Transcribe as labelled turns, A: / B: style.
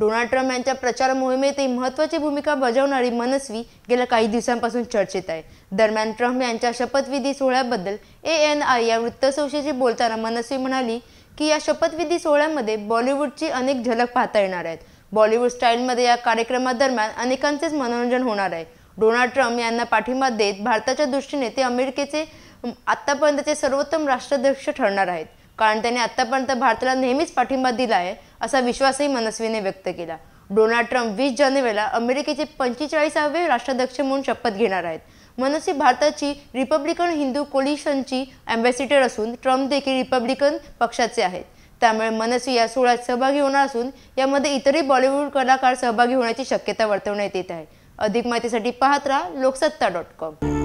A: Donald Trump यांच्या प्रचार मोहिमेतही महत्त्वाची भूमिका बजावणारी मनस्वी गेल्या काही दिवसांपासून चर्चेत आहे। दरम्यान ट्रम्प यांच्या शपथविधी सोहळ्याबद्दल ANI या वृत्तसंस्थेशी बोलताना मनस्वी म्हणाली की या शपथविधी सोहळ्यामध्ये बॉलिवूडची अनेक झलक पाहता येणार आहेत। बॉलिवूड स्टाईलमध्ये या कार्यक्रमादरम्यान अनेकांचेच मनोरंजन होणार आहे। डोनाल्ड ट्रम्प यांना पाठिंबा देत भारताच्या दृष्टीने ते अमेरिकेचे आतापर्यंतचे सर्वोत्तम राष्ट्राध्यक्ष ठरणार आहेत, कारण त्यांनी आतापर्यंत भारताला नेहमीच पाठिंबा दिला आहे असा विश्वासही मनस्वीने व्यक्त केला। डोनाल्ड ट्रम्प 20 जानेवारीला अमेरिकेचे 45वे राष्ट्राध्यक्ष म्हणून शपथ घेणार आहेत। मनस्वी भारताची रिपब्लिकन हिंदू कोलिशनची अँबॅसिडर असून ट्रम्प देखील रिपब्लिकन पक्षाचे आहेत। त्यामुळे मनस्वी या सोहळ्यात सहभागी होणार असून यामध्ये इतरही बॉलिवूड कलाकार सहभागी होण्याची शक्यता वर्तवण्यात येत आहे। अधिक माहितीसाठी पाहत राहा लोकसत्ता.com।